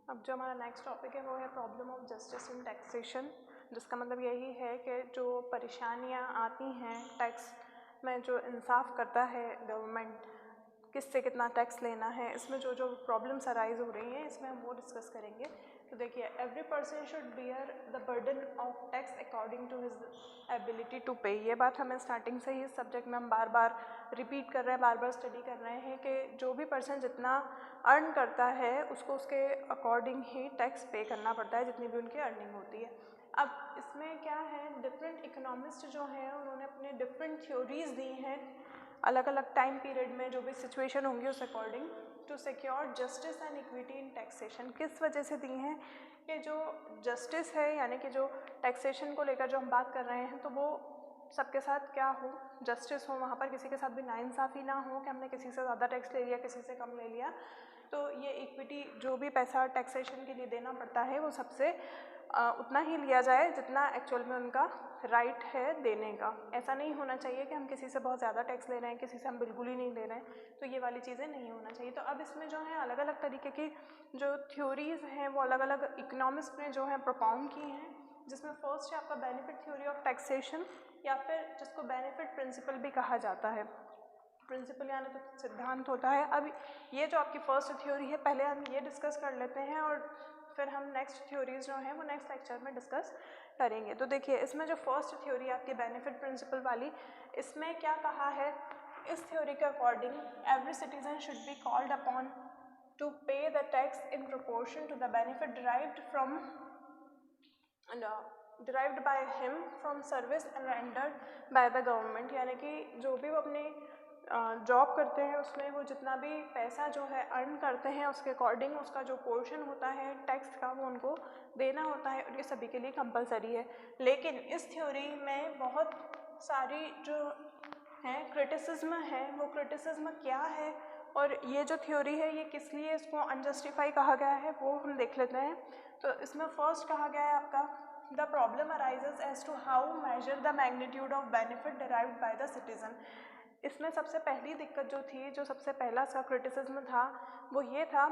अब जो हमारा नेक्स्ट टॉपिक है वो है problem of justice in taxation, जिसका मतलब यही है कि जो परेशानियां आती हैं टैक्स में, जो इंसाफ करता है गवर्नमेंट किससे कितना टैक्स लेना है, इसमें जो जो प्रॉब्लम्स अराइज हो रही हैं इसमें हम वो डिस्कस करेंगे। तो देखिए, every person should bear the burden of tax according to his ability to pay. ये बात हमें स्टार्टिंग से ही इस सब्जेक्ट में हम बार बार रिपीट कर रहे हैं, बार बार स्टडी कर रहे हैं कि जो भी पर्सन जितना अर्न करता है उसको उसके अकॉर्डिंग ही टैक्स पे करना पड़ता है, जितनी भी उनकी अर्निंग होती है। अब इसमें क्या है, डिफरेंट इकोनॉमिस्ट जो हैं उन्होंने अपने डिफरेंट थ्योरीज दी हैं अलग अलग टाइम पीरियड में, जो भी सिचुएशन होंगी उस according, to secure justice and equity in taxation. किस वजह से दी हैं कि जो जस्टिस है, यानी कि जो टैक्सेशन को लेकर जो हम बात कर रहे हैं, तो वो सबके साथ क्या हो, जस्टिस हो, वहाँ पर किसी के साथ भी नाइंसाफ़ी ना हो कि हमने किसी से ज़्यादा टैक्स ले लिया, किसी से कम ले लिया। तो ये इक्विटी, जो भी पैसा टैक्सेशन के लिए देना पड़ता है वो सबसे उतना ही लिया जाए जितना एक्चुअल में उनका राइट है देने का। ऐसा नहीं होना चाहिए कि हम किसी से बहुत ज़्यादा टैक्स ले रहे हैं, किसी से हम बिल्कुल ही नहीं ले रहे हैं, तो ये वाली चीज़ें नहीं होना चाहिए। तो अब इसमें जो है अलग अलग तरीके की जो थ्योरीज़ हैं वो अलग अलग इकोनॉमिस्ट ने जो है प्रोपाउंड की हैं, जिसमें फर्स्ट है आपका बेनिफिट थ्योरी ऑफ टैक्सेशन, या फिर जिसको बेनिफिट प्रिंसिपल भी कहा जाता है। प्रिंसिपल यानी तो सिद्धांत होता है। अब ये जो आपकी फर्स्ट थ्योरी है, पहले हम ये डिस्कस कर लेते हैं और फिर हम नेक्स्ट थ्योरीज जो हैं वो नेक्स्ट लेक्चर में डिस्कस करेंगे। तो देखिए, इसमें जो फर्स्ट थ्योरी आपकी बेनिफिट प्रिंसिपल वाली, इसमें क्या कहा है, इस थ्योरी के according every citizen should be called upon to pay the tax in proportion to the benefit derived by him from service rendered by the government. यानी कि जो भी वो अपने जॉब करते हैं उसमें वो जितना भी पैसा जो है अर्न करते हैं उसके अकॉर्डिंग उसका जो पोर्शन होता है टैक्स का वो उनको देना होता है, और ये सभी के लिए कंपलसरी है। लेकिन इस थ्योरी में बहुत सारी जो है क्रिटिसिज्म है, वो क्रिटिसिज्म क्या है और ये जो थ्योरी है ये किस लिए इसको अनजस्टिफाई कहा गया है वो हम देख लेते हैं। तो इसमें फर्स्ट कहा गया है आपका, the problem arises as to how measure the magnitude of benefit derived by the citizen. इसमें सबसे पहली दिक्कत जो थी, जो सबसे पहला सा क्रिटिसिज्म था, वो ये था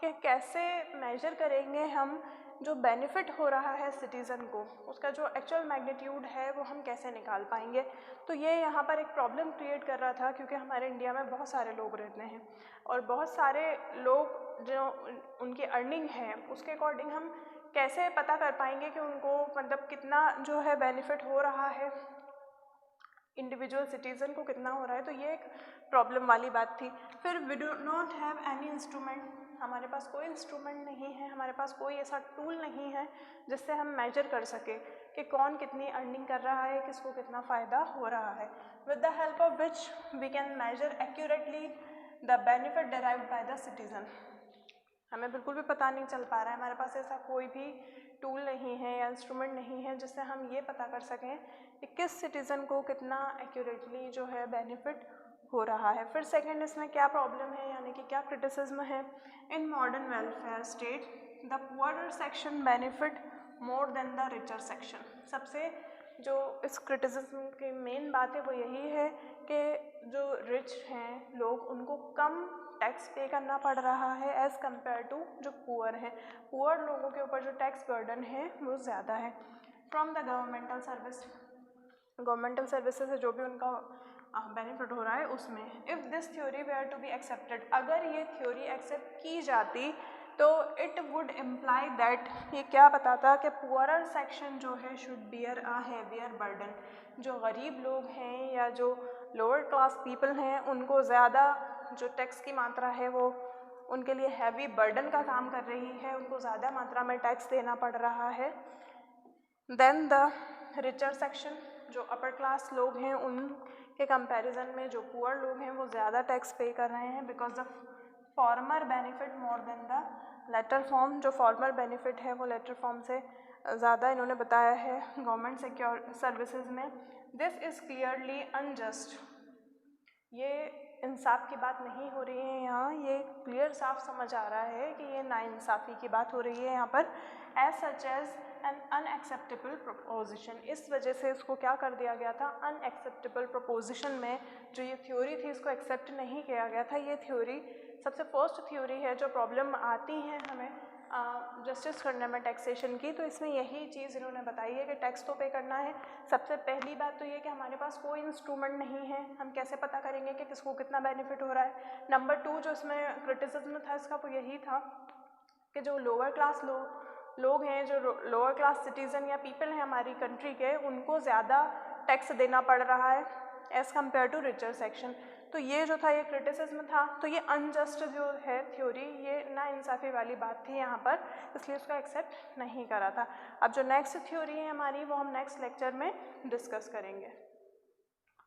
कि कैसे मेजर करेंगे हम जो बेनिफिट हो रहा है सिटीज़न को, उसका जो एक्चुअल मैग्नीट्यूड है वो हम कैसे निकाल पाएंगे। तो ये यहाँ पर एक प्रॉब्लम क्रिएट कर रहा था, क्योंकि हमारे इंडिया में बहुत सारे लोग रहते हैं और बहुत सारे लोग जो उनकी अर्निंग है उसके अकॉर्डिंग हम कैसे पता कर पाएंगे कि उनको मतलब कितना जो है बेनिफिट हो रहा है, इंडिविजुअल सिटीज़न को कितना हो रहा है। तो ये एक प्रॉब्लम वाली बात थी। फिर we do not have any instrument, हमारे पास कोई इंस्ट्रूमेंट नहीं है, हमारे पास कोई ऐसा टूल नहीं है जिससे हम मेजर कर सके कि कौन कितनी अर्निंग कर रहा है, किसको कितना फ़ायदा हो रहा है। With the help of which we can measure accurately the benefit derived by the citizen. हमें बिल्कुल भी पता नहीं चल पा रहा है, हमारे पास ऐसा कोई भी टूल नहीं है या इंस्ट्रूमेंट नहीं है जिससे हम ये पता कर सकें कि किस सिटीज़न को कितना एक्यूरेटली जो है बेनिफिट हो रहा है। फिर सेकंड इसमें क्या प्रॉब्लम है, यानी कि क्या क्रिटिसिज्म है, in modern welfare state the poorer section benefit more than the richer section. सबसे जो इस क्रिटिसिज्म की मेन बात है वो यही है कि जो रिच हैं लोग उनको कम टैक्स पे करना पड़ रहा है एज़ कम्पेयर टू जो पुअर हैं। पुअर लोगों के ऊपर जो टैक्स बर्डन है वो ज़्यादा है। फ्रॉम द गवर्नमेंटल सर्विसेज से जो भी उनका बेनिफिट हो रहा है उसमें। If this theory were to be accepted, अगर ये थ्योरी एक्सेप्ट की जाती तो इट वुड इम्प्लाई दैट, ये क्या बताता कि पुअरर सेक्शन जो है should bear a heavier burden. जो गरीब लोग हैं या जो लोअर क्लास पीपल हैं उनको ज़्यादा जो टैक्स की मात्रा है वो उनके लिए हैवी बर्डन का काम कर रही है, उनको ज़्यादा मात्रा में टैक्स देना पड़ रहा है। देन द रिचर सेक्शन, जो अपर क्लास लोग हैं उनके कंपैरिजन में जो पुअर लोग हैं वो ज़्यादा टैक्स पे कर रहे हैं, because the former benefit more than the latter form. जो फॉर्मर बेनिफिट है वो लेटर फॉर्म से ज़्यादा इन्होंने बताया है गवर्नमेंट सिक्योर सर्विसेज में। दिस इज़ क्लियरली अनजस्ट, ये इंसाफ की बात नहीं हो रही है यहाँ, ये क्लियर साफ समझ आ रहा है कि ये नाइंसाफ़ी की बात हो रही है यहाँ पर। As such as an unacceptable proposition, इस वजह से इसको क्या कर दिया गया था, अनएक्सेप्टेबल प्रोपोजिशन में जो ये थ्योरी थी इसको एक्सेप्ट नहीं किया गया था। ये थ्योरी सबसे फर्स्ट थ्योरी है जो प्रॉब्लम आती है हमें जस्टिस करने में टैक्सेशन की। तो इसमें यही चीज़ इन्होंने बताई है कि टैक्स तो पे करना है। सबसे पहली बात तो ये कि हमारे पास कोई इंस्ट्रूमेंट नहीं है, हम कैसे पता करेंगे कि किसको कितना बेनिफिट हो रहा है। नंबर 2 जो इसमें क्रिटिसिज्म था इसका वो यही था कि जो लोअर क्लास लोग हैं, जो लोअर क्लास सिटीज़न या पीपल हैं हमारी कंट्री के, उनको ज़्यादा टैक्स देना पड़ रहा है as compare to richer section. तो ये जो था ये क्रिटिसिज्म था। तो ये अनजस्ट जो है थ्योरी, ये नाइंसाफ़ी वाली बात थी यहाँ पर, इसलिए उसको एक्सेप्ट नहीं करा था। अब जो नेक्स्ट थ्योरी है हमारी वो हम नेक्स्ट लेक्चर में डिस्कस करेंगे।